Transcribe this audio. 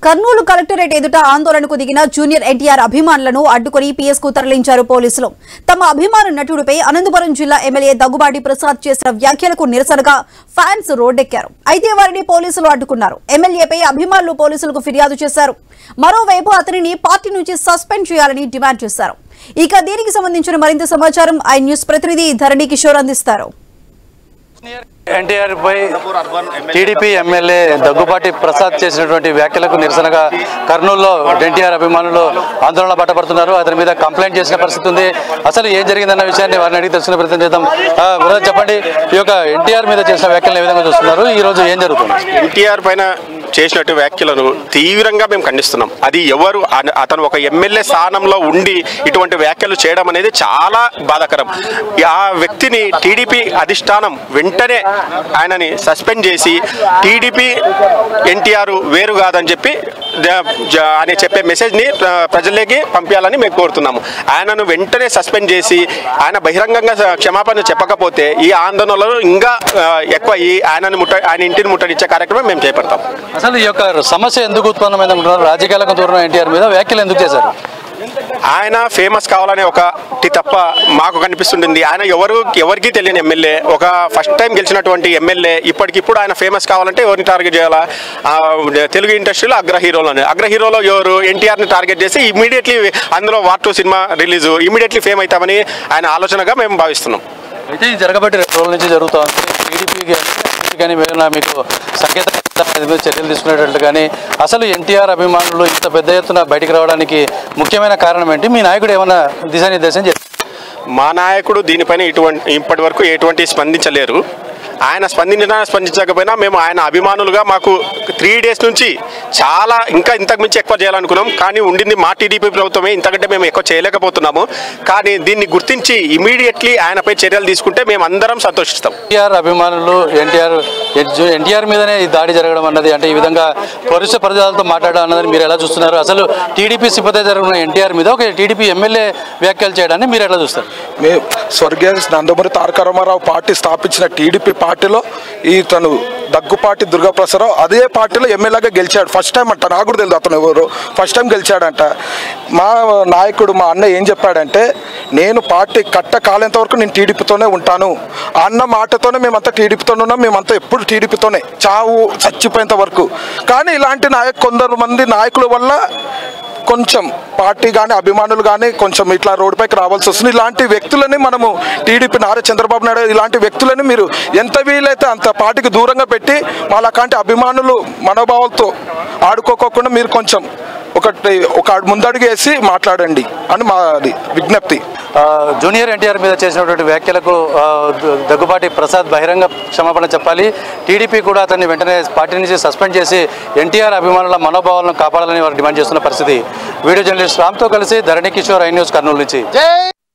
Kurnool collectorate ఎదుట ఆందోళనకు దిగిన జూనియర్ ఎన్టీఆర్ అభిమానులను అడ్డుకొని పీఎస్ కు తరలించారు పోలీసులు. తమ అభిమాన నటుడిపై అనంతపురం జిల్లా ఎమ్మెల్యే దగ్గుబాటి ప్రసాద్ చేసిన వ్యాఖ్యలకు నిరసనగా ఫ్యాన్స్ రోడ్డెక్కారు. అయితే వారిని పోలీసులు అడ్డుకున్నారు. ఎమ్మెల్యేపై అభిమానులు పోలీసులకు ఫిర్యాదు చేశారు. మరోవైపు అతనిని పార్టీ నుంచి సస్పెండ్ చేయాలని డిమాండ్ చేశారు. ఇక దీనికి సంబంధించిన మరింత సమాచారం ఐ న్యూస్ ప్రతినిధి ధరణి కిషోర్ అందిస్తారు. ఎన్టీఆర్ పై టీడీపీ ఎమ్మెల్యే దగ్గుబాటి ప్రసాద్ చేసినటువంటి వ్యాఖ్యలకు నిరసనగా కర్నూలులో ఎన్టీఆర్ అభిమానులు ఆందోళన పట్టబడుతున్నారు. అతని మీద కంప్లైంట్ చేసిన పరిస్థితి ఉంది. అసలు ఏం జరిగిందన్న విషయాన్ని వారిని అడిగి తెలుసుకునే ప్రయత్నం చేద్దాం. చెప్పండి, ఈ యొక్క ఎన్టీఆర్ మీద చేసిన వ్యాఖ్యలను ఏ విధంగా చూస్తున్నారు? ఈ రోజు ఏం జరుగుతుంది? ఎన్టీఆర్ పైన చేసినట్టు వ్యాఖ్యలను తీవ్రంగా మేము ఖండిస్తున్నాం. అది ఎవరు అతను ఒక ఎమ్మెల్యే స్థానంలో ఉండి ఇటువంటి వ్యాఖ్యలు చేయడం అనేది చాలా బాధాకరం. ఆ వ్యక్తిని టీడీపీ అధిష్టానం వెంటనే ఆయనని సస్పెండ్ చేసి టీడీపీ ఎన్టీఆర్ వేరు కాదని చెప్పి అని చెప్పే మెసేజ్ని ప్రజల్లోకి పంపించాలని మేము కోరుతున్నాము. ఆయనను వెంటనే సస్పెండ్ చేసి ఆయన బహిరంగంగా క్షమాపణ చెప్పకపోతే ఈ ఆందోళనలు ఇంకా ఎక్కువ ఆయన ఇంటిని ముట్టడిచ్చే కార్యక్రమం మేము చేపడతాం. అసలు ఈ యొక్క సమస్య ఎందుకు ఉత్పన్నమైంది అనుకుంటున్నారు? రాజకీయాలకు దూరం ఎన్టీఆర్ మీద వ్యాఖ్యలు ఎందుకు చేశారు? ఆయన ఫేమస్ కావాలనే ఒకటి తప్ప మాకు కనిపిస్తుంటుంది. ఆయన ఎవరికి తెలియని ఎమ్మెల్యే, ఒక ఫస్ట్ టైం గెలిచినటువంటి ఎమ్మెల్యే. ఇప్పటికిప్పుడు ఆయన ఫేమస్ కావాలంటే ఎవరిని టార్గెట్ చేయాలా? తెలుగు ఇండస్ట్రీలో అగ్ర హీరోలో ఎవరు? ఎన్టీఆర్ని టార్గెట్ చేసి ఇమీడియట్లీ అందులో war 2 cinema release immediately fame అవుతామని ఆయన ఆలోచనగా మేము భావిస్తున్నాం. అయితే ఇది జరగబట్టి 2 రోజుల నుంచి జరుగుతుంది. టీడీపీకి కానీ మీకు సంకేతం చర్యలు తీసుకునేటట్లు కానీ అసలు ఎన్టీఆర్ అభిమానులు ఇంత పెద్ద ఎత్తున బయటికి రావడానికి ముఖ్యమైన కారణం ఏంటి? మీ నాయకుడు ఏమైనా దిశానిర్దేశం చేస్తారు? మా నాయకుడు దీనిపైన ఇప్పటి వరకు ఎటువంటి స్పందించలేరు. ఆయన స్పందించకపోయినా మేము ఆయన అభిమానులుగా మాకు 3 డేస్ నుంచి చాలా ఇంతకు మించి ఎక్కువ చేయాలనుకున్నాం. కానీ ఉండింది మా టీడీపీ ప్రభుత్వమే. ఇంతకంటే మేము ఎక్కువ చేయలేకపోతున్నాము. కానీ దీన్ని గుర్తించి ఇమీడియట్లీ ఆయనపై చర్యలు తీసుకుంటే మేము అందరం సంతోషిస్తాం. ఎన్టీఆర్ అభిమానులు ఎన్టీఆర్ మీదనే ఈ దాడి జరగడం అన్నది, అంటే ఈ విధంగా పరుష ప్రజలతో మాట్లాడడం అన్నది మీరు ఎలా చూస్తున్నారు? అసలు టీడీపీ సింపథైజర్ జరిగిన ఎన్టీఆర్ మీద ఒక టీడీపీ ఎమ్మెల్యే వ్యాఖ్యలు చేయడాన్ని మీరు ఎలా చూస్తారు? స్వర్గీయ నందమూరి తారక రామారావు పార్టీ స్థాపించిన టీడీపీ పార్టీలో తను దగ్గుపాటి దుర్గాప్రసాదరావు అదే పార్టీలో ఎమ్మెల్యేగా గెలిచాడు. ఫస్ట్ టైం అంట, నాకు కూడా తెలియదు అతను ఎవరు. ఫస్ట్ టైం గెలిచాడంట. మా నాయకుడు మా అన్న ఏం చెప్పాడంటే, నేను పార్టీ కాలేంత వరకు నేను టీడీపీతోనే ఉంటాను అన్న మాటతోనే మేమంతా టీడీపీతోనే ఉన్నాం. మేమంతా ఎప్పుడు టీడీపీతోనే చావు చచ్చిపోయేంత వరకు. కానీ ఇలాంటి కొందరు మంది నాయకుల వల్ల కొంచెం పార్టీ కానీ అభిమానులు కానీ కొంచెం ఇట్లా రోడ్డుపైకి రావాల్సి వస్తుంది. ఇలాంటి వ్యక్తులని మనము టీడీపీ నారా చంద్రబాబు నాయుడు ఇలాంటి వ్యక్తులని మీరు ఎంత వీలైతే అంత పార్టీకి దూరంగా పెట్టి వాళ్ళకంటే అభిమానులు మనోభావాలతో ఆడుకోకుండా మీరు కొంచెం ఒక ముందడుగు వేసి మాట్లాడండి అని మాది విజ్ఞప్తి. జూనియర్ ఎన్టీఆర్ మీద చేసినటువంటి వ్యాఖ్యలకు దగ్గుబాటి ప్రసాద్ బహిరంగ క్షమాపణ చెప్పాలి. టీడీపీ కూడా అతన్ని వెంటనే పార్టీ నుంచి సస్పెండ్ చేసి ఎన్టీఆర్ అభిమానుల మనోభావాలను కాపాడాలని వారు డిమాండ్ చేస్తున్న పరిస్థితి. వీడియో జర్నలిస్ట్ రామ్తో కలిసి ధరణి కిషోర్, ఐ న్యూస్, కర్నూలు నుంచి.